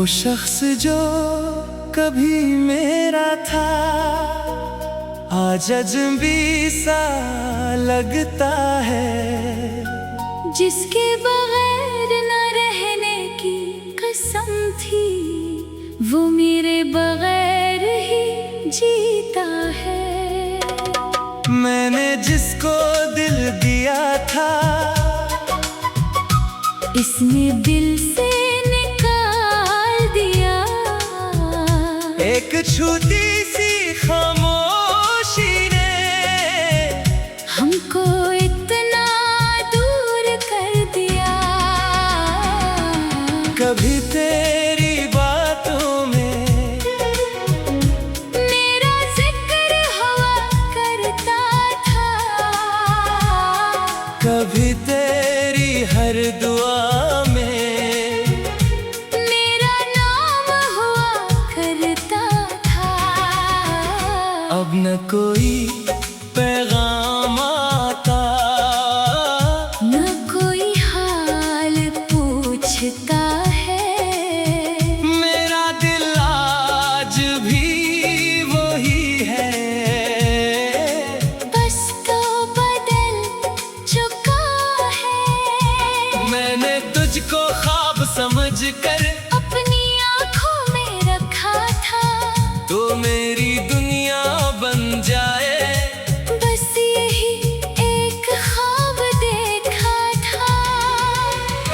वो शख्स जो कभी मेरा था आज अजनबी सा लगता है। जिसके बगैर न रहने की कसम थी वो मेरे बगैर ही जीता है। मैंने जिसको दिल दिया था इसने दिल से निकाल दिया। एक छूटी सी खामोशी ने हमको इतना दूर कर दिया। कभी तेरी बातों में मेरा जिक्र हुआ करता था, कभी तेरी हर दुआ में मेरा नाम हुआ करता था। अब न कोई पैगाम आता, न कोई हाल पूछता है। मेरा दिल आज भी वही है। बस तो बदल चुका है। मैंने तुझको ख्वाब समझकर अपनी आँखों में रखा था, तो मेरी दुनिया बन जाए। बस यही एक ख्वाब देखा था।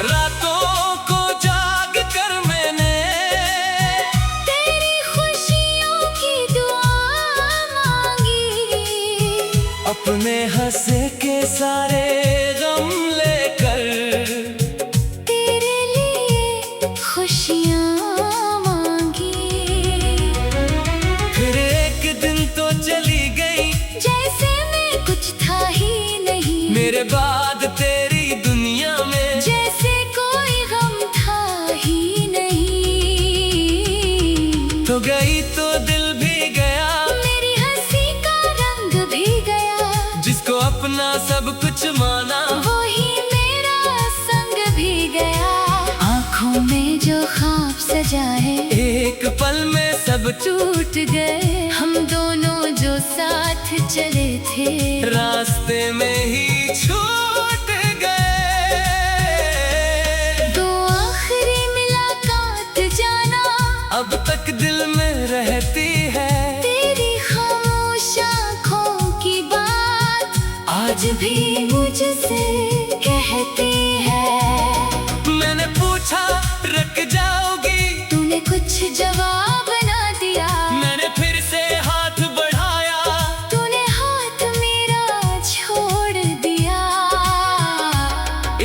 रातों को जाग कर मैंने तेरी खुशियों की दुआ मांगी। अपने हंसे के सारे गम लेकर तेरे लिए खुशियाँ मांगी। फिर एक दिन तो चली गई जैसे मैं कुछ था ही नहीं, मेरे बाद तेरी दुनिया में। जैसे कोई गम था ही नहीं। तो गई तो दिल भी गया, मेरी हंसी का रंग भी गया। जिसको अपना सब कुछ माना वो ही मेरा संग भी गया। आँखों में जो ख्वाब सजाए एक पल में सब टूट गए। हम दोनों जो साथ चले थे रास्ते में ही छूट गए। तो आखिरी मुलाकात जाना अब तक दिल में रहती है। तेरी खामोश आँखों की बात आज भी मुझसे कहती है। मैंने पूछा रख जाओगी, तूने कुछ जवाब ना दिया। मैंने फिर से हाथ बढ़ाया, तूने हाथ मेरा छोड़ दिया।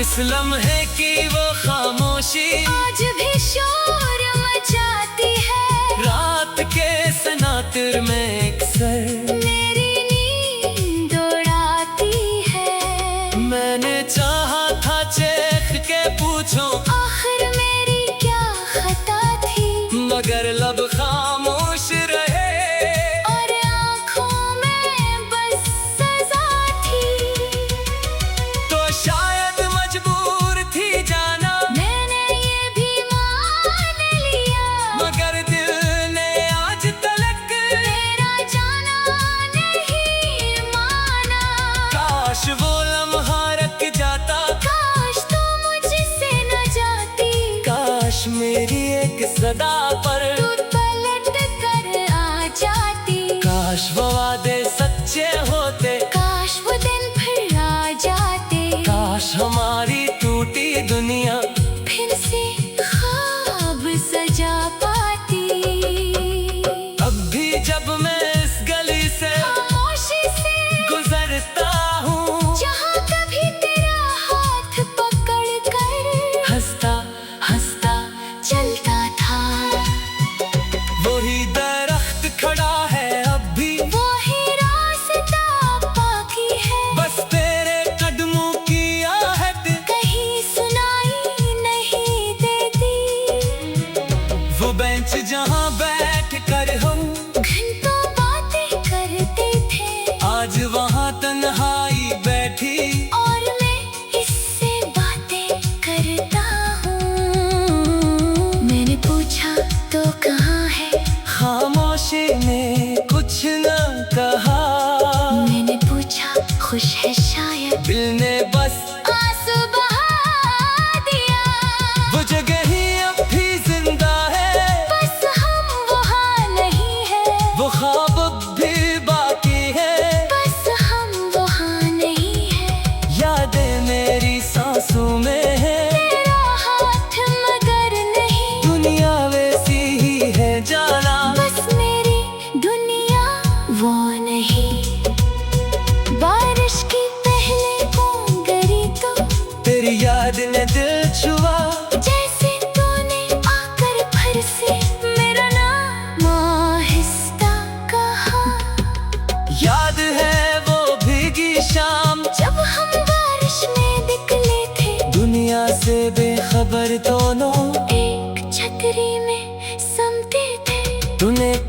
इस लम्हे की वो खामोशी आज भी शोर मचाती है। रात के सनातिर में अक्सर मेरी नींद उड़ाती है। मैंने चाहा था चेख के पूछूं, आखिर मेरी क्या खता थी, मगर लब खामोश रहे। और आँखों में बस सजा थी। तो शायद मजबूर थी जाना, मैंने ये भी मान लिया, मगर दिल ने आज तलक तेरा जाना नहीं माना। काश वो लम्हा रख जाता, काश तू मुझसे न जाती। काश मेरी एक सदा पर तू पलट कर आ जाती। काश वो वादे सच्चे होते, काश वो दिन फिर आ जाते। काश हमारी टूटी दुनिया फिर से ख्वाब सजा पाती। अब भी जब मैं इस गली से खामोशी से गुजरता हूँ, जहाँ कभी तेरा हाथ पकड़ कर हंसता हंसता चलता था। वही दरख्त खड़ा है अब भी, वो ही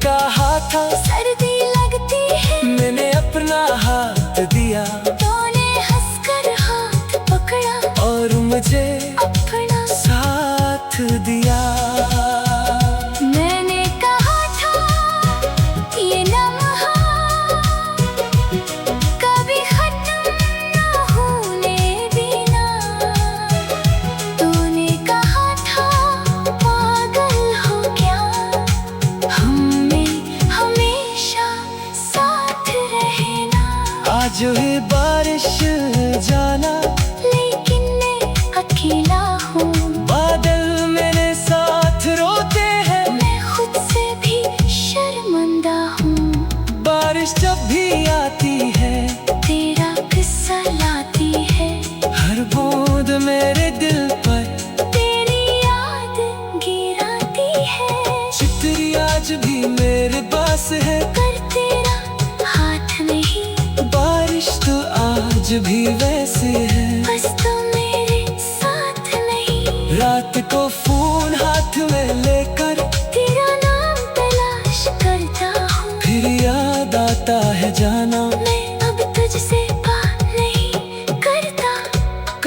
कहा था सर्दी लगती है, मैंने अपना हाथ दिया तूने हंसकर हाथ पकड़ा और मुझे अपना साथ दिया। मैंने कहा था ये लम्हा कभी खत्म ना होने देना, तूने कहा था पागल हो क्या, हमें हमेशा साथ रहना। आज हुई बारिश जाना, लेकिन मैं अकेला हूँ, बादल मेरे साथ रोते हैं, मैं खुद से भी शर्मिंदा हूँ। बारिश जब भी आती है तेरा किस्सा लाती है, हर बूंद मेरे दिल पर तेरी याद गिराती है। चितरी आज भी मेरे पास है, कर तेरा हाथ नहीं, बारिश तो आज भी वैसे है। बस तू मेरे साथ नहीं, रात को फोन हाथ में लेकर तेरा नाम तलाश करता हूँ। फिर याद आता है जाना, मैं अब तुझसे बात नहीं करता,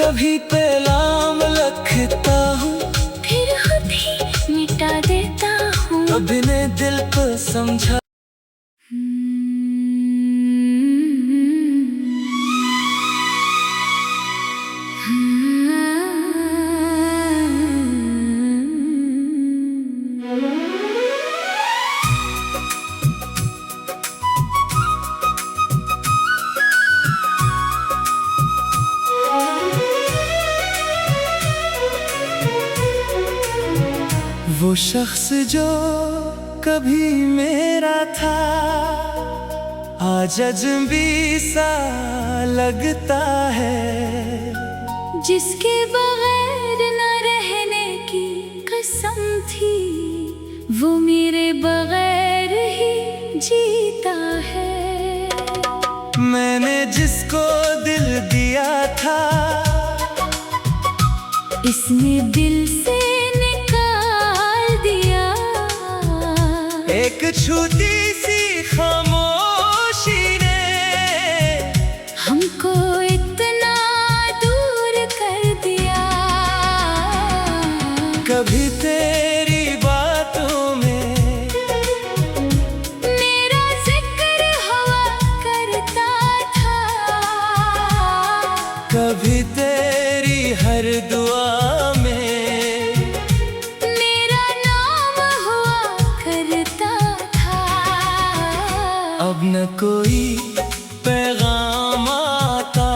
कभी पैगाम लिखता हूँ, फिर खुद ही मिटा देता हूँ। कभी ने दिल को समझा। वो शख्स जो कभी मेरा था आज अजनबी सा लगता है, जिसके बगैर न रहने की कसम थी, वो मेरे बगैर ही जीता है। मैंने जिसको दिल दिया था इसने दिल से निकाल दिया, एक छोटी सी खामोशी ने हमको इतना दूर कर दिया। कभी तेरी बातों में मेरा जिक्र हुआ करता था, कभी तेरी हर दुआ में मेरा नाम हुआ करता था। अब न कोई पैगाम आता,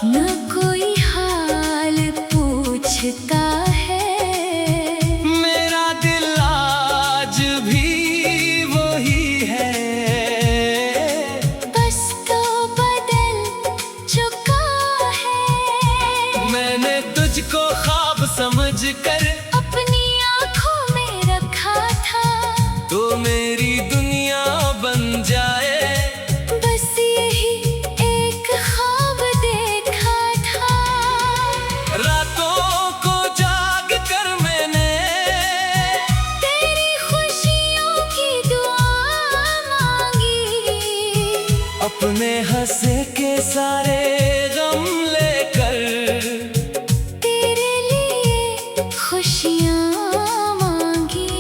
न कोई हाल पूछता है, मेरा दिल आज भी वही है। बस तो बदल चुका है। मैंने तुझको ख्वाब समझ कर अपनी आँखों में रखा था, तो मेरी दुनिया बन जाए, बस यही एक ख्वाब देखा था। रातों को जाग कर मैंने तेरी खुशियों की दुआ मांगी, अपने हंसे के सारे गम लेकर तेरे लिए खुशियाँ मांगी।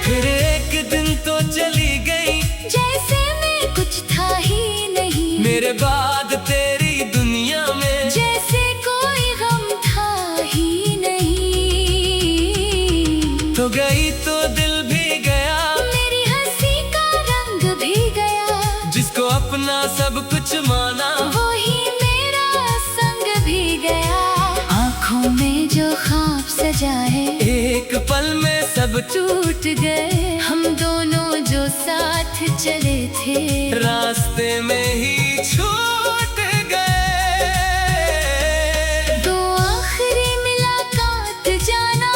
फिर एक दिन तो चली गई, जैसे मैं कुछ था ही नहीं, मेरे बाद तेरी दुनिया में जैसे कोई गम था ही नहीं। तो गई तो दिल भी गया, मेरी हंसी का रंग भी गया, जिसको अपना सब कुछ माना वो ही मेरा संग भी गया। आँखों में जो ख्वाब सजाए एक पल में सब टूट गए, हम दोनों जो साथ चले थे रास्ते में ही छूट गए। तो आखिरी मुलाकात जाना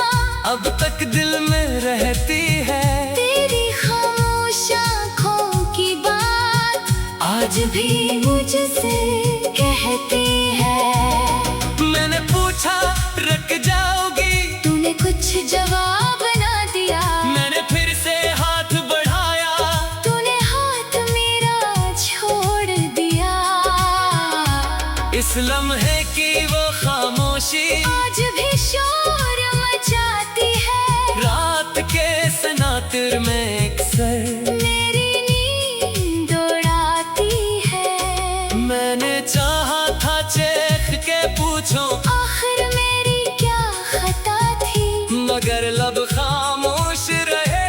अब तक दिल में रहती है, तेरी खामोश आँखों की बात आज भी मुझसे कहती है। मैंने पूछा रख जाओगी, तूने कुछ जवाब ना दिया, मैंने लम्हे की वो खामोशी आज भी शोर मचाती है। रात के सनातिर में अक्सर मेरी नींद उड़ाती है। मैंने चाहा था चेख के पूछो आखिर मेरी क्या खता थी, मगर लब खामोश रहे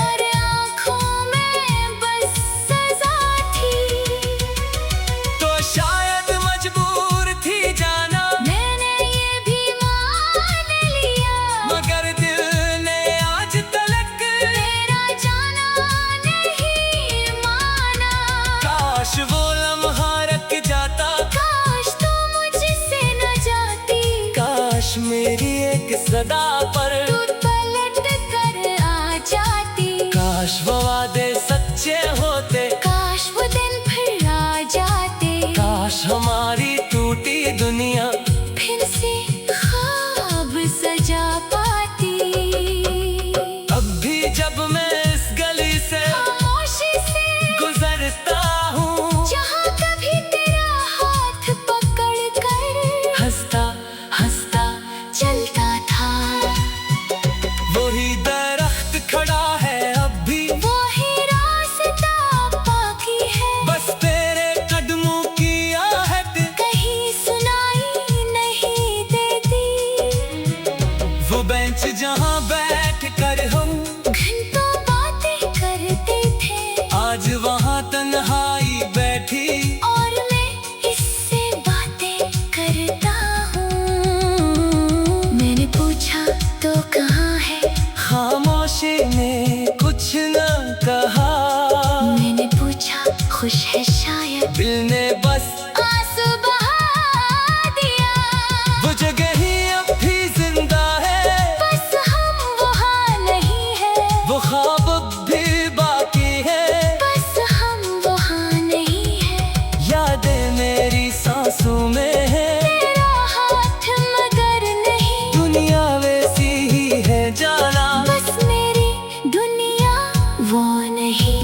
और आँखों में बस सजा थी। तो शायद मजबूर थी जाना, मैंने ये भी मान लिया, मगर दिल ने आज तलक मेरा जाना नहीं माना। काश वो लम्हा रख जाता, काश तू मुझसे न जाती, काश मेरी एक सदा पर तू पलट कर आ जाती। काश वो वादे सच्चे होते, काश वो दिन फिर आ जाते, काश हमारी टूटी दुनिया फिर से ख्वाब सजा पाती। अब भी जब मैं इस गली से खामोशी से गुजरता हूँ, जहाँ कभी तेरा हाथ पकड़ कर हंसता हंसता चलता था, वही दरख्त खड़ा है अब भी, वो ही रास्ता बाकी है। बस तेरे कदमों की आहट कहीं सुनाई नहीं देती, वो बेंच जहाँ बैठ कर हम घंटों बातें करते थे, आज वहाँ तन्हाई बैठी, और मैं इससे बातें करता हूँ। मैंने पूछा तो कहाँ है, खामोशी ने कुछ न कहा, मैंने पूछा खुश है शायद, दिल ने बस आंसू बहा दिया। वो जगह ही अब भी जिंदा है, बस हम वहाँ नहीं है, वो ख्वाब अब भी बाकी है, बस हम वहाँ नहीं है। यादें मेरी सांसों में है, तेरा हाथ मगर नहीं, दुनिया वैसी ही है जाना, बस मेरी दुनिया वो नहीं।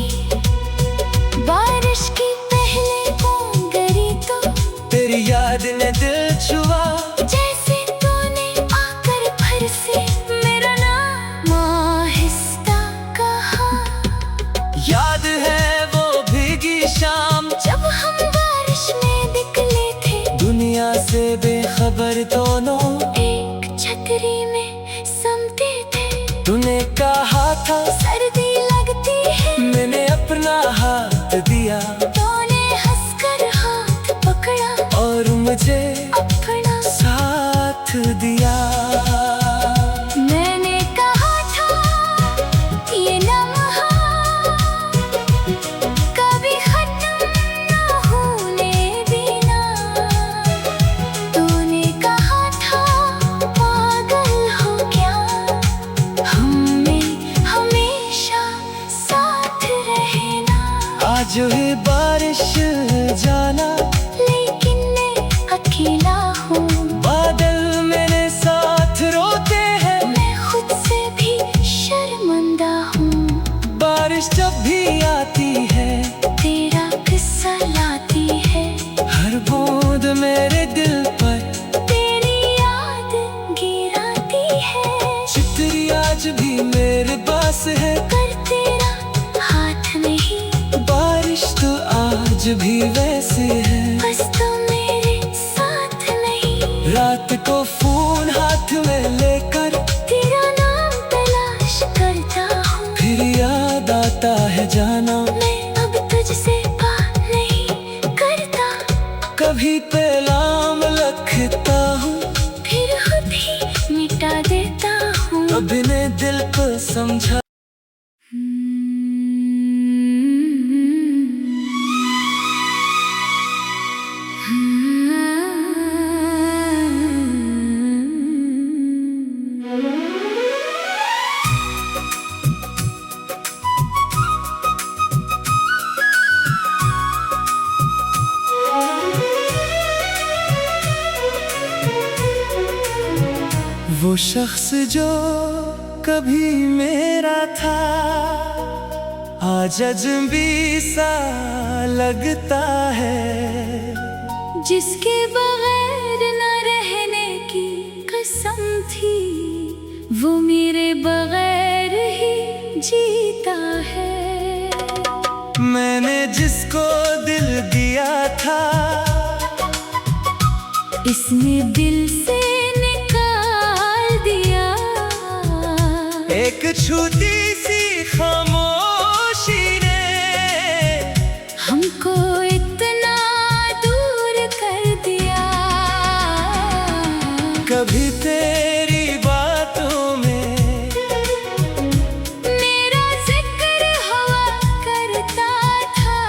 बारिश की पहले बूंद गिरी तो तेरी याद ने दिल छुआ, जैसे तूने आकर फिर से मेरा नाम आहिस्ता कहा। याद है वो भीगी शाम, जब हम बारिश में निकले थे, दुनिया से बेखबर दोनों एक छतरी में समते थे। तूने कहा था सर्दी लगती है, मैंने अपना हाथ दिया, तूने हंसकर हाथ पकड़ा और मुझे अपना। साथ दिया। मैंने कहा था ये लम्हा कभी खत्म ना होने देना, तूने कहा था पागल हो क्या, हमें हमेशा साथ रहना। आज हुई बारिश जाना, लेकिन मैं अकेला हूँ, बादल मेरे साथ रोते हैं, मैं खुद से भी शर्मिंदा हूँ। बारिश जब भी आती है, तेरा किस्सा लाती है, हर बूंद मेरे दिल पर तेरी याद गिराती है। चितरी आज भी मेरे पास है, कर तेरा हाथ नहीं, बारिश तो आज भी वैसे है, बस तो मेरे साथ नहीं। रात को फोन हाथ में लेकर तेरा नाम तलाश करता हूँ, फिर याद आता है जाना, मैं अब तुझसे बात नहीं करता, कभी पैगाम लिखता हूँ, फिर खुद ही मिटा देता हूँ। कभी ने दिल को समझा। वो शख्स जो कभी मेरा था आज अजनबी सा लगता है। जिसके बगैर न रहने की कसम थी, वो मेरे बगैर ही जीता है। मैंने जिसको दिल दिया था, इसने दिल से निकाल दिया। एक छोटी सी खामोशी ने हमको इतना दूर कर दिया। कभी तेरी बातों में मेरा जिक्र हुआ करता था,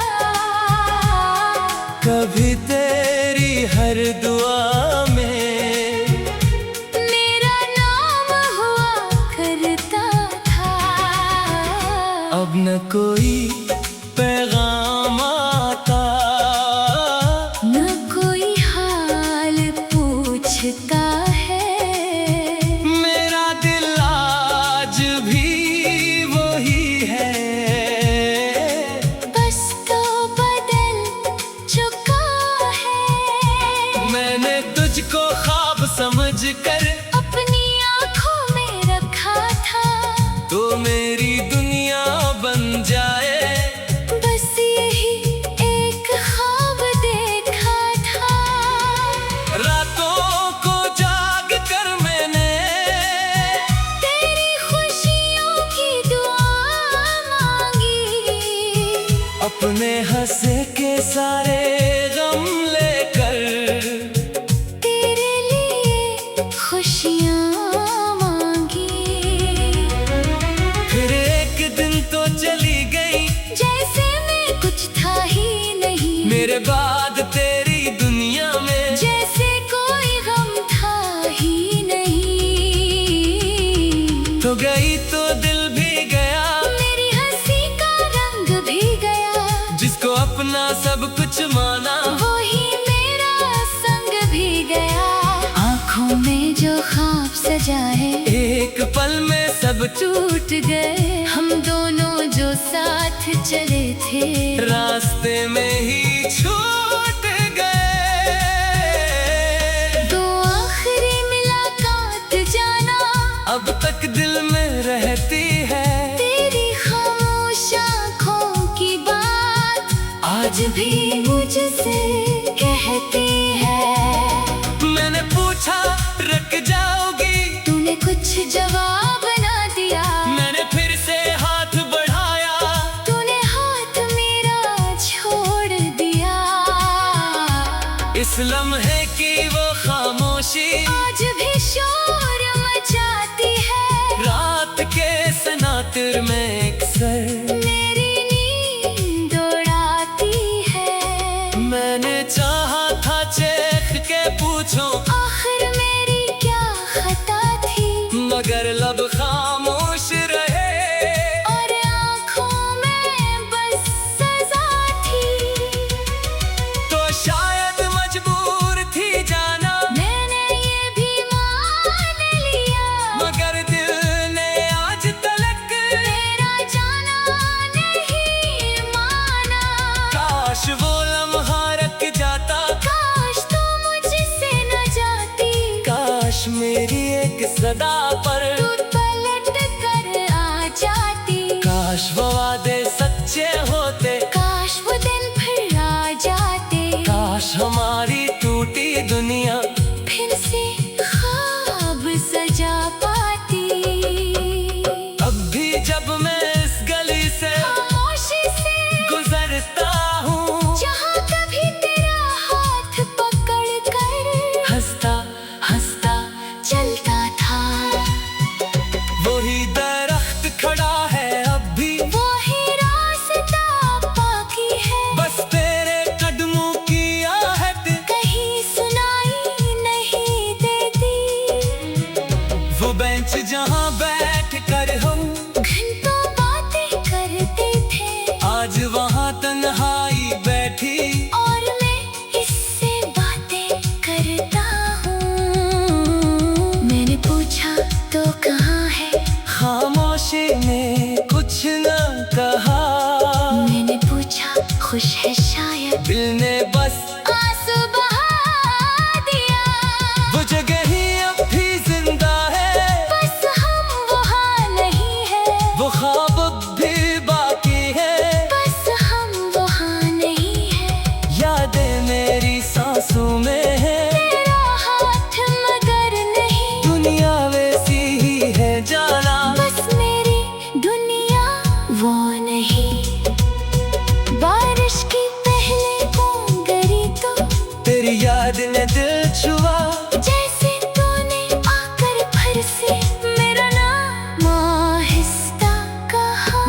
कभी तेरी हर दुआ में मेरा नाम हुआ करता था। अब न कोई पैगाम आता, न कोई हाल पूछता है। मेरा दिल आज भी वही है, बस तो बदल चुका है। मैंने तुझको ख्वाब समझकर अपनी आँखों में रखा था, तो मेरी दुनिया बन जाए। बस यही एक ख्वाब देखा था। रातों को जाग कर मैंने तेरी खुशियों की दुआ मांगी, अपने हंसे के सारे गम लेकर तेरे लिए खुशियाँ मांगी। फिर एक दिन तो चली गई, जैसे मैं कुछ था ही नहीं, मेरे बाद तेरी दुनिया में जैसे कोई गम था ही नहीं। तो गई तो दिल भी गया, मेरी हंसी का रंग भी गया। जिसको अपना सब कुछ माना, वो ही मेरा संग भी गया। आँखों में जो ख्वाब सजाए, एक पल में सब टूट गए। हम दोनों जो साथ चले थे, रास्ते में ही छूट गए। तो आखिरी मुलाकात जाना अब तक दिल में रहती है, तेरी खामोश आँखों की बात आज भी मुझसे कहती है। मैंने पूछा रख जाओगी, तूने कुछ जवाब ना दिया। मैंने फिर से हाथ बढ़ाया, तूने हाथ मेरा छोड़ दिया। इस लम्हे की वो खामोशी आज भी शोर मचाती है। रात के सनातिर में अक्सर मेरी नींद उड़ाती है। मैंने चाहा था चेख के पूछूं, आखिर मेरी क्या खता थी, मगर लब खामोश रहे और आँखों में बस सजा थी। तो शायद मजबूर थी जाना, मैंने ये भी मान लिया, मगर दिल ने आज तलक तेरा जाना नहीं माना। काश वो लम्हा रख जाता, काश तू मुझसे न जाती, काश मेरी एक सदा पर तू पलट कर आ जाती। काश वो वादे सच्चे होते, काश वो दिन फिर आ जाते। काश हमारी टूटी दुनिया फिर से ख्वाब सजा पाती। अब भी जब मैं इस गली से खामोशी से गुजरता हूँ, जहाँ कभी तेरा हाथ पकड़ कर हंसता हंसता चलता था। वही दरख्त खड़ा है अब भी, वो ही रास्ता बाकी है, बस तेरे कदमों की आहट कहीं सुनाई नहीं देती। वो बेंच जहाँ बैठ कर हम घंटों बातें करते थे, आज वहाँ तन्हाई बैठी, और मैं इससे बातें करता हूँ। मैंने पूछा तो कहाँ है, खामोशी ने कुछ न कहा। मैंने पूछा खुश है शायद, दिल ने बस आंसू बहा ही बारिश की पहले बूंद गिरी तो तेरी याद ने दिल छुआ, जैसे तूने आकर फिर से मेरा नाम आहिस्ता कहा।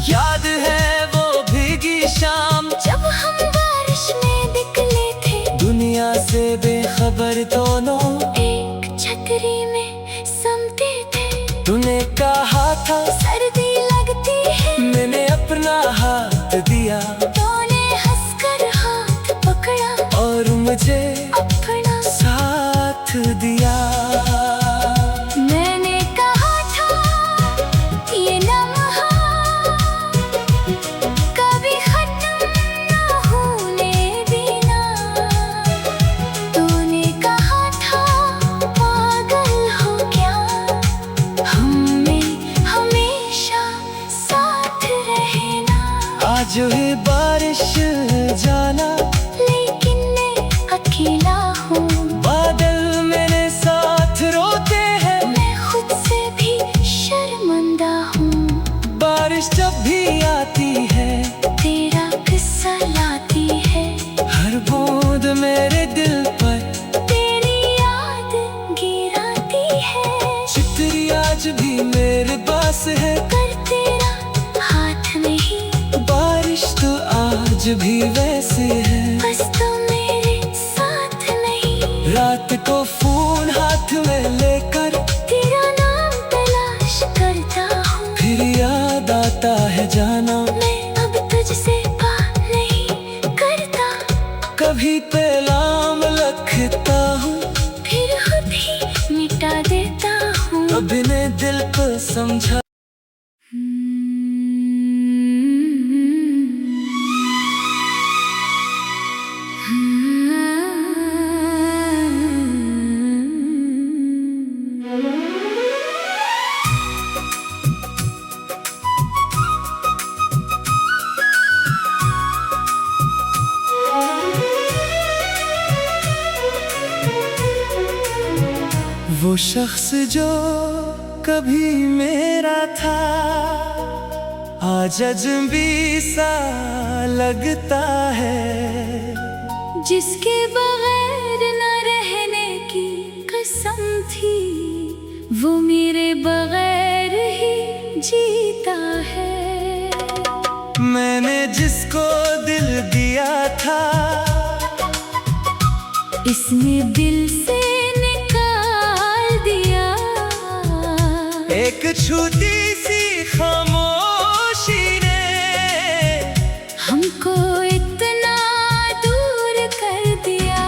याद है वो भीगी शाम जब हम बारिश में निकले थे, दुनिया से बेखबर दोनों एक छतरी में समते थे। तूने कहा था सर्दी लगती है, मैंने अपना हाथ दिया तूने हंसकर हाथ पकड़ा और मुझे अपना साथ दिया। मैंने कहा था ये लम्हा कभी खत्म ना होने देना। तूने कहा था पागल हो क्या, हमें हमेशा साथ रहना। आज हुई बारिश जाना, लेकिन मैं अकेला हूँ, बादल मेरे साथ रोते हैं। मैं खुद से भी शर्मिंदा हूँ। बारिश जब भी आती है, तेरा किस्सा लाती है, हर बूंद मेरे दिल पर तेरी याद गिराती है। चितरी आज भी मेरे पास है, कर तेरा हाथ नहीं, बारिश तो आज भी वैसे है। बस तो मेरे साथ नहीं। रात को फोन हाथ में लेकर तेरा नाम तलाश करता हूँ, फिर याद आता है जाना। मैं अब तुझसे बात नहीं करता। कभी पैगाम लिखता हूँ, फिर खुद ही मिटा देता हूँ। कभी ने दिल को समझा। वो शख्स जो कभी मेरा था, आज अजनबी सा लगता है। जिसके बगैर न रहने की कसम थी, वो मेरे बगैर ही जीता है। मैंने जिसको दिल दिया था, इसने दिल से निकाल दिया। एक छोटी सी खामोशी ने हमको इतना दूर कर दिया।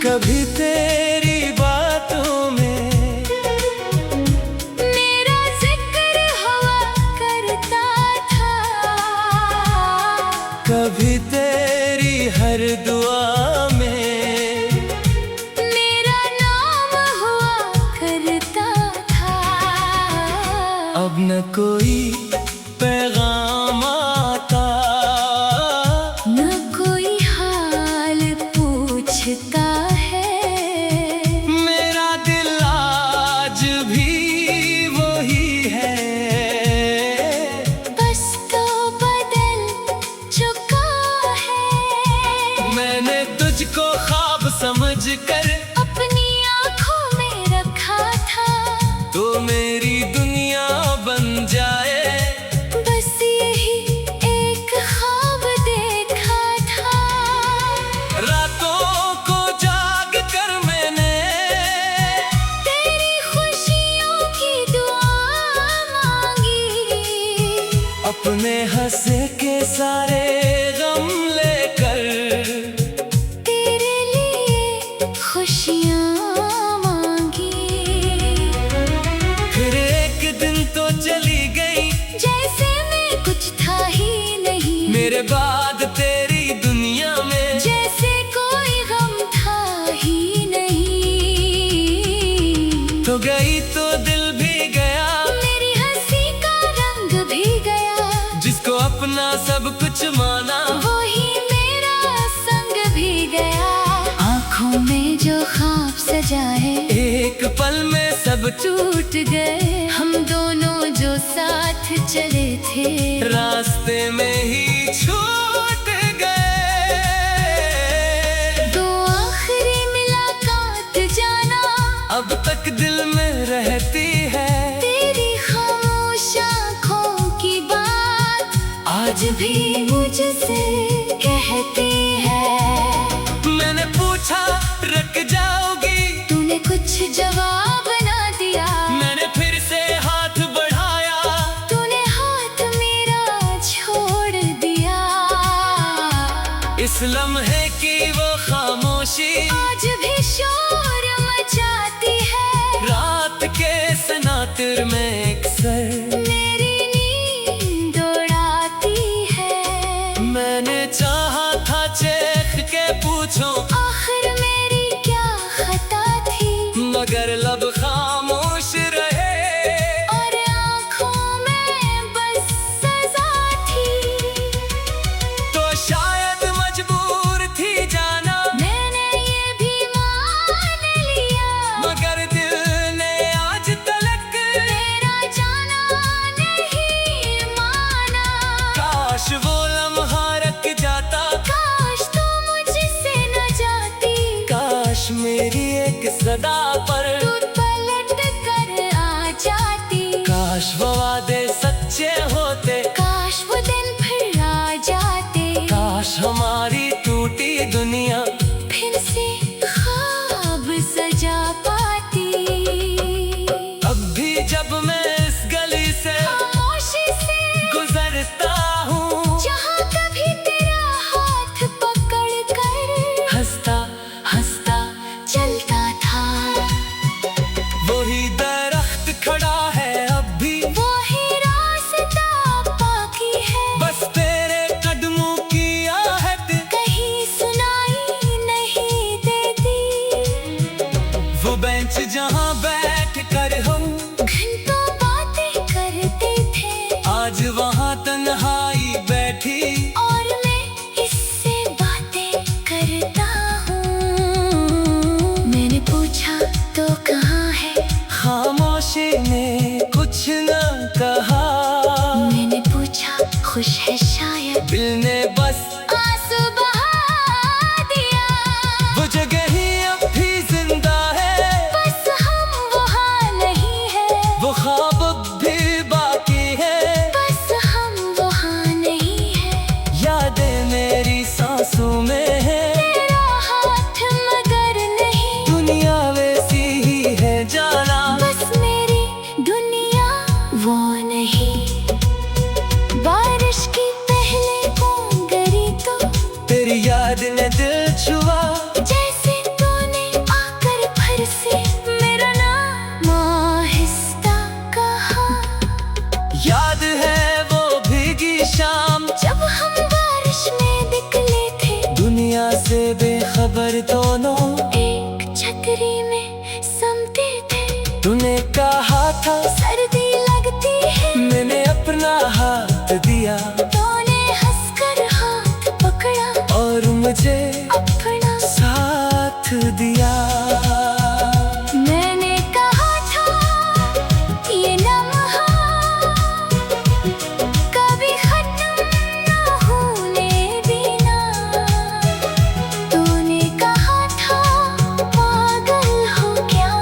कभी तेरी बातों में मेरा जिक्र हुआ करता था, कभी तेरी हर दुआ में मेरा नाम हुआ करता था। अब न कोई पैगाम आता, न कोई हाल पूछता है। मेरा दिल आज भी वही है। बस तो बदल चुका है। मैंने तुझको ख्वाब समझ कर अपनी आँखों में रखा था, तो मेरी दुनिया बन जाए। बस यही एक ख्वाब देखा था। रातों को जाग कर मैंने तेरी खुशियों की दुआ मांगी, अपने हंसे के सारे गम लेकर तेरे लिए खुशियाँ मांगी। फिर एक दिन तो चली गई, जैसे मैं कुछ था ही नहीं, मेरे बाद तेरी दुनिया में जैसे कोई गम था ही नहीं। तो गई तो दिल भी गया, मेरी हंसी का रंग भी गया। जिसको अपना सब कुछ माना, वो ही मेरा संग भी गया। आँखों में जो ख्वाब सजाए, एक पल में सब टूट गए। हम दोनों जो साथ चले थे, रास्ते में ही छूट गए। तो आखिरी मुलाकात जाना अब तक दिल में रहती है, तेरी खामोश आँखों की बात आज भी मुझसे कहती है। मैंने पूछा रुक जाओगी, तूने कुछ जवाब ना दिया, मैंने फिर से हाथ बढ़ाया, तूने हाथ मेरा छोड़ दिया। इस लम्हे की वो खामोशी आज भी शोर मचाती है, रात के सनातिर में अक्सर मेरी नींद उड़ाती है। मैंने चाहा था चेख के पूछूं, आखिर मेरी क्या खता थी, मगर लब खामोश रहे और आँखों में बस सजा थी। तो शायद मजबूर थी जाना, मैंने ये भी मान लिया, मगर दिल ने आज तलक तेरा जाना नहीं माना। काश वो लम्हा रख जाता, काश तू मुझसे न जाती, काश मेरी एक सदा पर तू पलट कर आ जाती। काश वो वादे सच्चे होते, काश वो दिन फिर आ जाते, काश हमारी टूटी दुनिया फिर से ख्वाब सजा पाती। अब भी जब मैं इस गली से खामोशी से गुजरता हूँ, जहाँ कभी तेरा हाथ पकड़ कर हंसता हंसता चलता था, वही दरख्त खड़ा है अब भी, वो ही रास्ता बाकी है, बस तेरे कदमों की आहट कहीं सुनाई नहीं देती। वो बेंच जहाँ बैठ कर हम घंटों बातें करते थे, आज वहाँ तन्हाई बैठी, और मैं इससे बातें करता हूँ। मैंने पूछा तो कहाँ है, खामोशी ने कुछ न कहा, मैंने पूछा खुश है शायद, दिल ने बस आंसू बहा दिया। वो जगह ही अब भी जिंदा है, बस हम वहाँ नहीं है, वो ख्वाब अब भी बाकी है, बस हम वहाँ नहीं है। यादें मेरी सांसों में है, तेरा हाथ मगर नहीं, दुनिया वैसी ही है जाना, बस मेरी दुनिया वो नहीं। बारिश की पहले बूंद गिरी तो तेरी याद ने दिल छुआ, जैसे तूने आकर फिर से मेरा नाम आहिस्ता कहा। याद है वो भीगी शाम, जब हम बारिश में निकले थे, दुनिया से बेखबर दोनों एक छतरी में समते थे। तूने कहा था सर्दी लगती है, मैंने अपना हाथ दिया, तूने हंसकर हाथ पकड़ा और मुझे अपना साथ दिया। मैंने कहा था ये लम्हा कभी खत्म ना होने देना, तूने कहा था पागल हो क्या,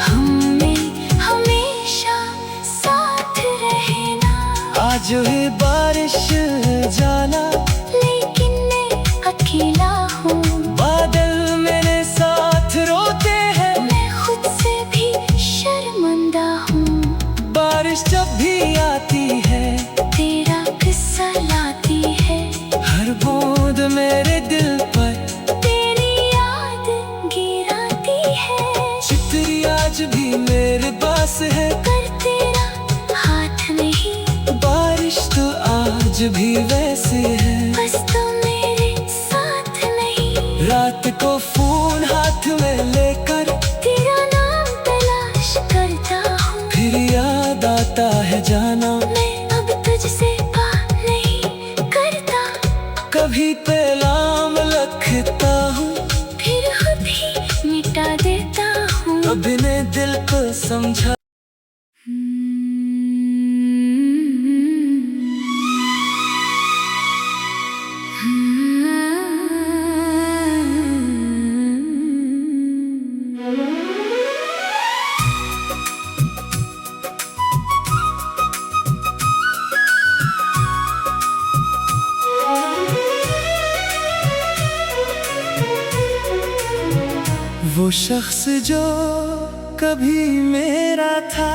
हमें हमेशा साथ रहना। आज हुई बारिश जाना, लेकिन मैं अकेला हूँ, बादल मेरे साथ रोते हैं, मैं खुद से भी शर्मिंदा हूँ। बारिश जब भी आती है, तेरा किस्सा लाती है, हर बूंद मेरे दिल पर तेरी याद गिराती है। चितरी आज भी मेरे पास है, कर तेरा हाथ नहीं, बारिश तो आज भी वैसे है, बस तो मेरे साथ नहीं। रात को फोन हाथ में लेकर तेरा नाम तलाश करता हूँ, फिर याद आता है जाना, मैं अब तुझसे बात नहीं करता। कभी पैगाम लिखता हूँ, फिर खुद ही मिटा देता हूँ। कभी ने दिल को समझा। वो शख्स जो कभी मेरा था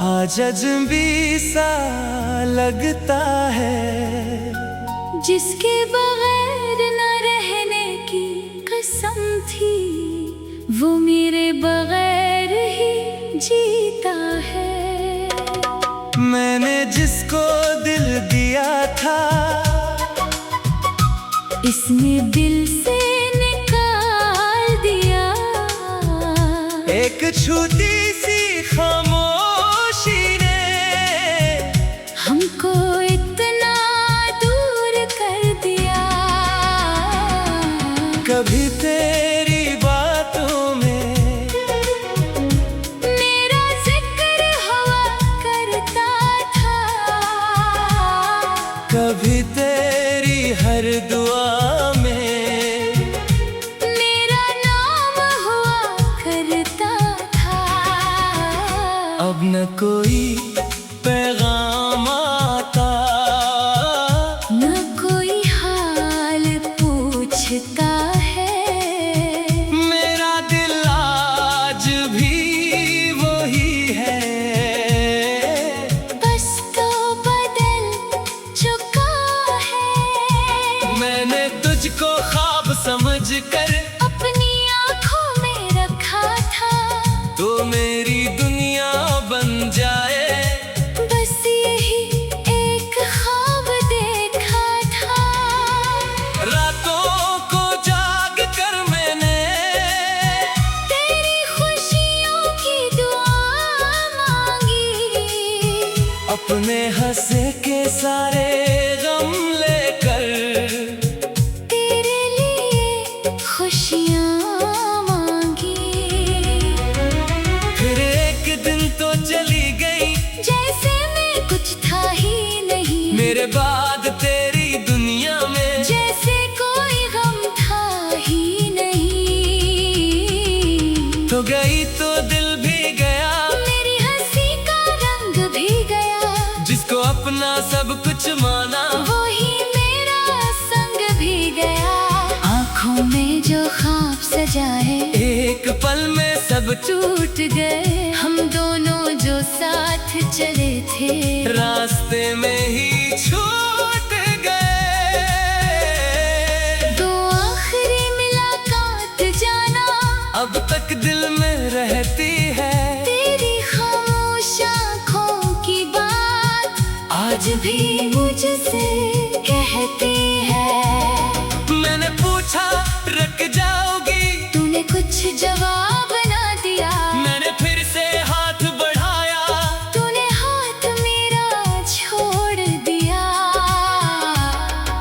आज अजनबी सा लगता है। जिसके बगैर न रहने की कसम थी वो मेरे बगैर ही जीता है। मैंने जिसको दिल दिया था इसने दिल से निकाल दिया। एक छोटी सी खामोशी ने हमको इतना दूर कर दिया। कभी तेरी बातों में मेरा जिक्र हुआ करता था। कभी तेरी हर दुआ में मेरा नाम हुआ करता था। अब न कोई पैगाम आता न कोई हाल पूछता है। मेरा दिल आज भी वही है। बस तो बदल चुका है। मैंने तुझको ख्वाब समझकर अपनी आँखों में रखा था। तो मेरी दुनिया बन जाए बस यही एक ख्वाब देखा था। रातों को जाग कर मैंने तेरी खुशियों की दुआ मांगी। अपने हंसे के सारे गम लेकर तेरे लिए खुशियाँ मांगी। फिर एक दिन तो चली गई जैसे मैं कुछ था ही नहीं। मेरे बाद तेरी दुनिया में जैसे कोई गम था ही नहीं। तो गई तो दिल भी गया। मेरी हंसी का रंग भी गया। जिसको अपना सब कुछ माना वो ही मेरा संग भी गया। आँखों में जो ख्वाब सजाए एक पल में सब टूट गए। हम दोनों जो साथ चले थे रास्ते में ही छूट गए। तो आखिरी मुलाकात जाना अब तक दिल में रहती है। तेरी खामोश आँखों की बात आज भी मुझसे कहती है। मैंने पूछा रख जाओगी तूने कुछ जवाब ना दिया। मैंने फिर से हाथ बढ़ाया तूने हाथ मेरा छोड़ दिया।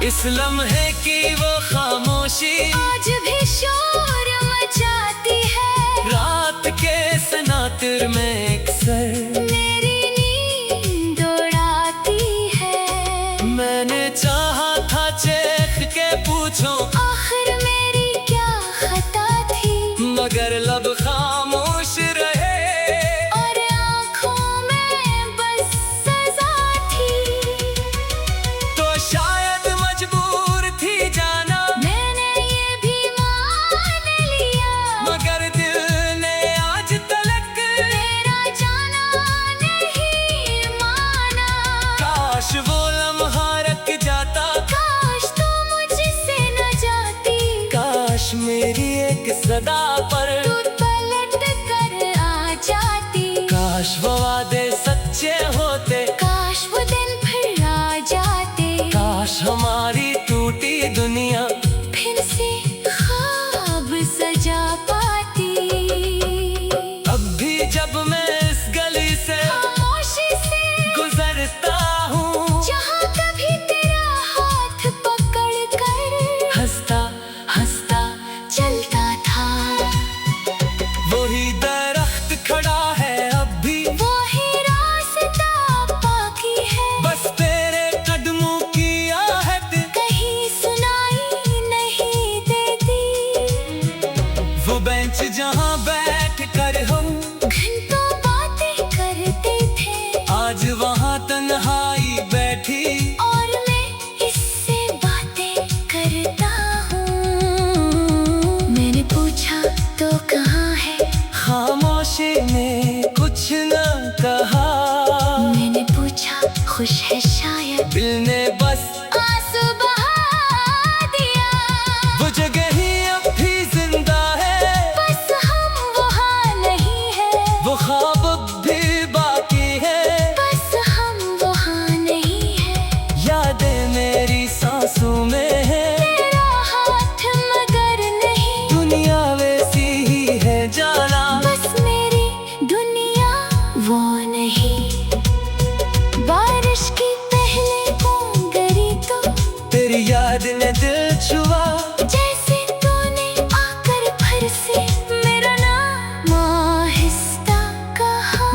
इस लम्हे की वो खामोशी आज भी शोर मचाती है। रात के सनातिर में अक्सर मेरी नींद उड़ाती है। मैंने चाहा था चेख के पूछो आखिर मेरी क्या खता थी। मगर लब खामोश रहे और आँखों में बस सजा थी। तो शायद मजबूर थी जाना मैंने ये भी मान लिया। मगर दिल ने आज तलक तेरा जाना नहीं माना। काश वो लम्हा रख जाता। काश तू मुझसे न जाती। काश मेरी एक सदा पर तू पलट कर आ जाती। काश वो वादे सच्चे होते। काश वो दिन फिर आ जाते। काश हमारी टूटी दुनिया फिर से ख्वाब सजा पाती। अब भी जब मैं इस गली से खामोशी से गुजरता हूँ जहाँ कभी तेरा हाथ पकड़ कर हंसता हंसता चलता था। वही दरख्त खड़ा है अब भी वो ही रास्ता बाकी है। बस तेरे कदमों की आहट कहीं सुनाई नहीं देती। वो बेंच जहाँ बैठ कर हम घंटों बातें करते थे। आज वहाँ तन्हाई बैठी और मैं इससे बातें करता हूँ। मैंने पूछा खुश है शायद, दिल ने बस आंसू बहा दिया। वो जगह ही अब भी जिंदा है, बस हम वहाँ नहीं है, वो ख्वाब अब भी बाकी है, बस हम वहाँ नहीं है। यादें मेरी सांसों में है, तेरा हाथ मगर नहीं, दुनिया वैसी ही है जाना, बस मेरी दुनिया वो नहीं। बारिश की पहले बूंद गिरी तो तेरी याद ने दिल छुआ, जैसे तूने आकर फिर से मेरा नाम आहिस्ता कहा।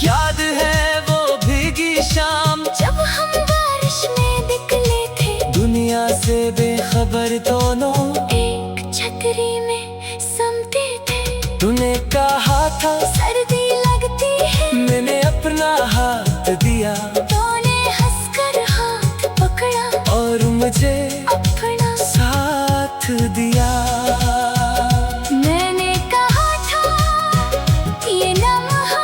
याद है वो भीगी शाम, जब हम बारिश में निकले थे, दुनिया से बेखबर दोनों एक छतरी में समते थे। तूने कहा था सर्दी लगती है, मैंने अपना हाथ दिया, तूने हंसकर हाथ पकड़ा और मुझे अपना। साथ दिया। मैंने कहा था ये लम्हा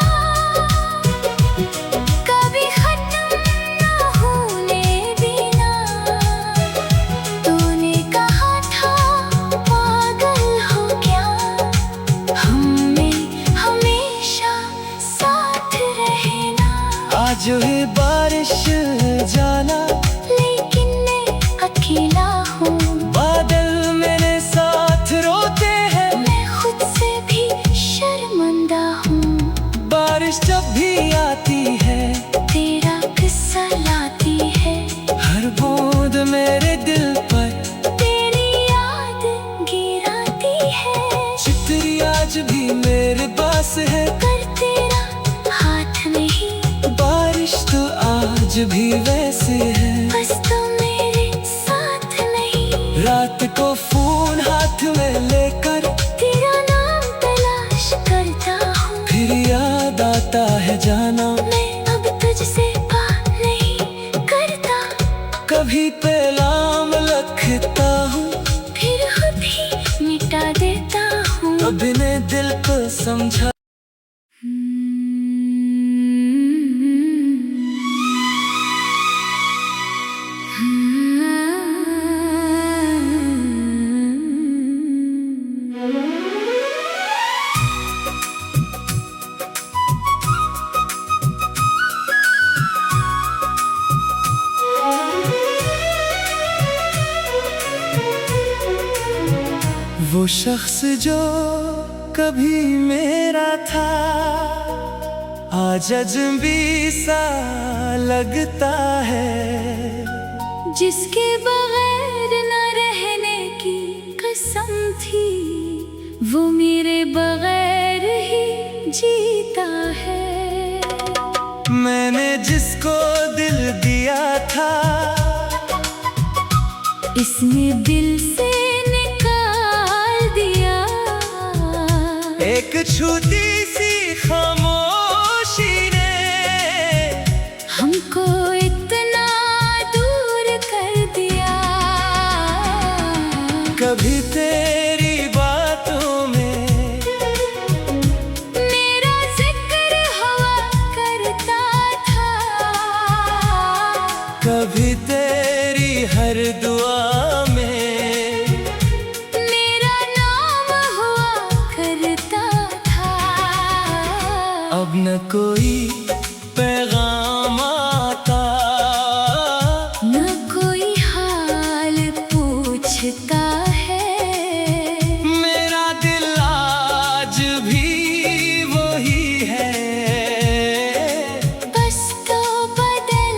कभी खत्म ना होने देना, तूने कहा था पागल हो क्या, हमें हमेशा साथ रहना। आज हुई बारिश जाना, लेकिन मैं अकेला हूँ, बादल मेरे साथ रोते हैं, मैं खुद से भी शर्मिंदा हूँ। बारिश जब भी आती है, तेरा किस्सा लाती है, हर बूंद मेरे दिल पर तेरी याद गिराती है। चितरी आज भी मेरे पास है, कर तेरा हाथ नहीं, बारिश तो आज भी वैसे है, बस तो मेरे साथ नहीं। रात को फोन हाथ में लेकर तेरा नाम तलाश करता हूँ, फिर याद आता है जाना, मैं अब तुझसे बात नहीं करता, कभी पैगाम लिखता हूँ, फिर खुद ही मिटा देता हूँ। अभी ने दिल को समझा। वो शख्स जो कभी मेरा था, आज अजनबी सा लगता है, जिसके बगैर न रहने की कसम थी, वो मेरे बगैर ही जीता है। मैंने जिसको दिल दिया था, इसने दिल से निकाल दिया। एक छोटी सी खामोशी ने हमको इतना दूर कर दिया। कभी तेरी बातों में मेरा जिक्र हुआ करता था, कभी तेरी हर दुआ में मेरा नाम हुआ करता था। अब न कोई पैगाम आता, न कोई हाल पूछता है, मेरा दिल आज भी वही है, बस तो बदल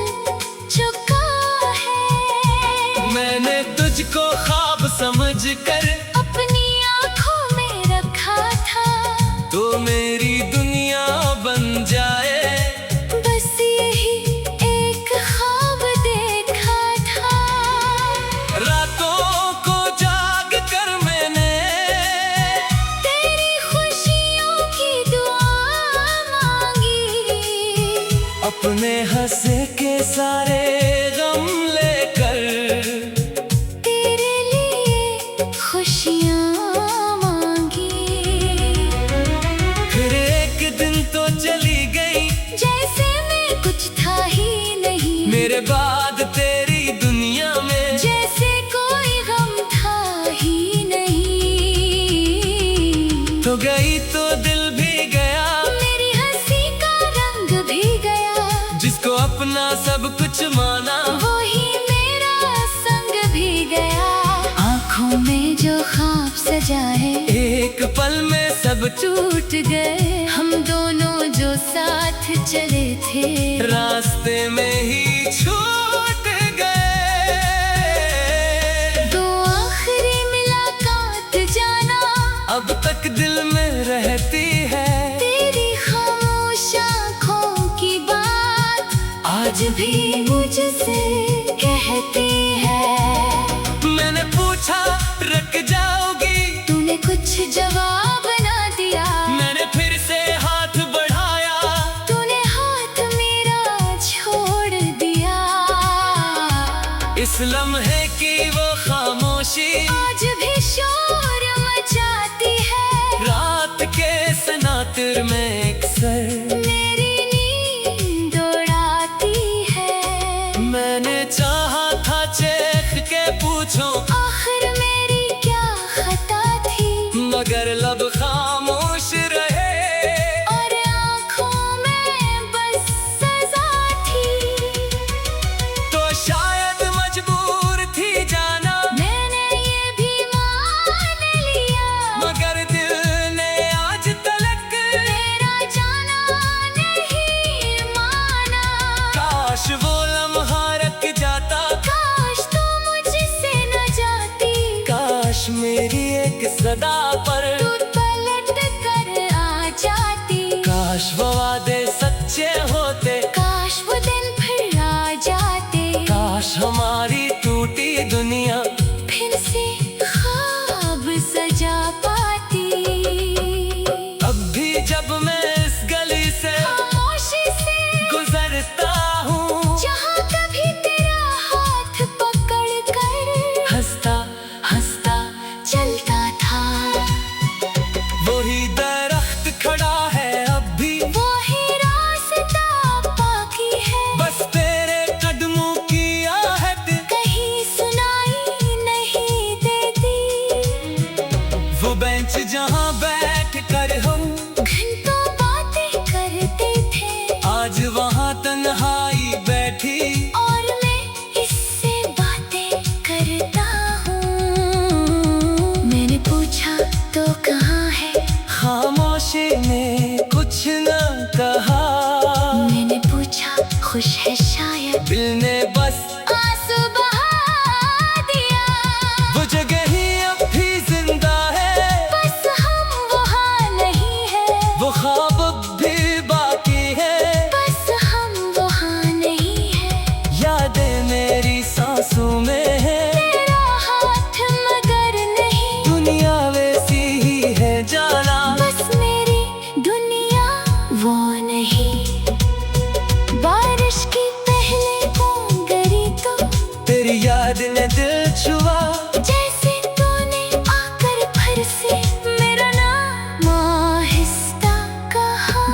चुका है। मैंने तुझको ख्वाब समझ कर अपनी आँखों में रखा था, तो मेरी दुनिया बन जाए, बस यही एक ख्वाब देखा था। रातों को जाग कर मैंने तेरी खुशियों की दुआ मांगी, अपने हंसे के सारे गम लेकर तेरे लिए खुशियाँ मांगी। फिर एक दिन तो चली गई, जैसे मैं कुछ था ही मेरे बाद तेरी दुनिया में जैसे कोई गम था ही नहीं। तो गई तो दिल भी गया, मेरी हंसी का रंग भी गया। जिसको अपना सब कुछ माना वो ही मेरा संग भी गया। आँखों में जो ख्वाब सजाए एक पल में सब टूट गए। हम दोनों जो साथ चले थे रास्ते में ही छूट गए। दो आखिरी मुलाकात जाना अब तक दिल में रहती है। तेरी खामोश आँखों की बात आज भी मुझसे कहती है। मैंने पूछा रुक जाओगी, तूने कुछ जवाब ना दिया। मैंने फिर से हाथ बढ़ाया, तूने हाथ मेरा छोड़ दिया। इस लम्हे की वो खामोशी आज भी शोर मचाती है। रात के सनातर में अक्सर मेरी नींद उड़ाती है। मैंने चाहा था चेख के पूछूं, आखिर मेरी क्या खता थी। मगर लब खामोश रहे और आँखों में बस सजा थी। तो शायद मजबूर थी जाना, मैंने ये भी मान लिया। मगर दिल ने आज तलक तेरा जाना नहीं माना। काश वो लम्हा रख जाता, काश तू मुझसे न जाती। काश मेरी एक सदा पर तू पलट कर आ जाती। काश वो वादे सच्चे होते, काश वो दिन फिर आ जाते। काश हमारी टूटी दुनिया फिर से ख्वाब सजा पाती। अब भी जब मैं इस गली से खामोशी से गुजरता हूँ, जहाँ कभी तेरा हाथ पकड़ कर हंसता हंसता चलता था। वही दरख्त खड़ा है अब भी, वो ही रास्ता बाकी है। बस तेरे कदमों की आहट कहीं सुनाई नहीं देती। वो बेंच जहाँ बैठ कर हम घंटों बातें करते थे। आज वहाँ तन्हाई बैठी, और मैं इससे बातें करता हूँ। मैंने पूछा तो कहाँ है। खामोशी ने कुछ न कहा। मैंने पूछा खुश है शायद। दिल ने बस आंसू बहा दिया। वो जगह ही अब भी जिंदा है, बस हम वहाँ नहीं है। वो ख्वाब अब भी बाकी है। बस हम वहाँ नहीं है। यादें मेरी सांसों में है, तेरा हाथ मगर नहीं। दुनिया वैसी ही है जाना, बस मेरी दुनिया वो नहीं। बारिश की पहले बूंद गिरी तो तेरी याद ने दिल छुआ। जैसे तूने आकर फिर से मेरा नाम आहिस्ता कहा।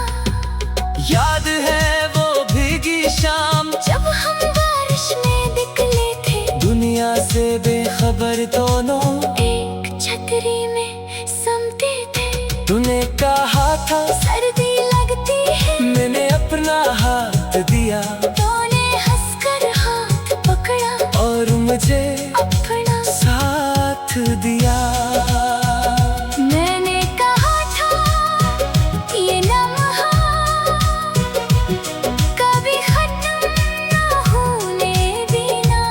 याद है वो भीगी शाम, जब हम बारिश में निकले थे। दुनिया से बेखबर दोनों एक छतरी में समते थे। तूने कहा था सर्दी लगती है। मैंने अपना हाथ दिया तूने हंसकर हाथ पकड़ा और मुझे अपना। साथ दिया। मैंने कहा था ये लम्हा कभी खत्म ना होने देना।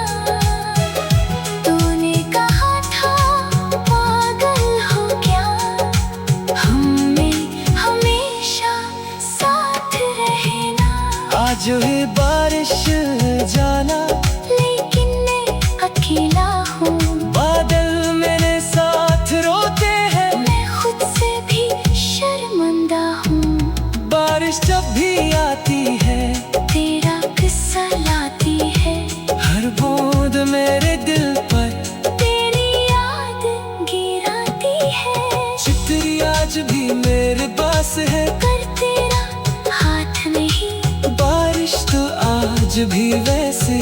तूने कहा था पागल हो क्या, हमें हमेशा साथ रहना। आज हुई बारिश जाना, लेकिन मैं अकेला हूँ। बादल मेरे साथ रोते हैं। मैं खुद से भी शर्मिंदा हूँ। बारिश जब भी आती है, तेरा किस्सा लाती है। हर बूंद मेरे दिल पर तेरी याद गिराती है। चितरी आज भी मेरे पास है, कर तेरा हाथ नहीं। बारिश तो आज भी वैसे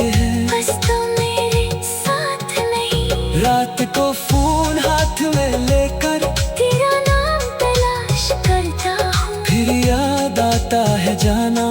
लगता है जाना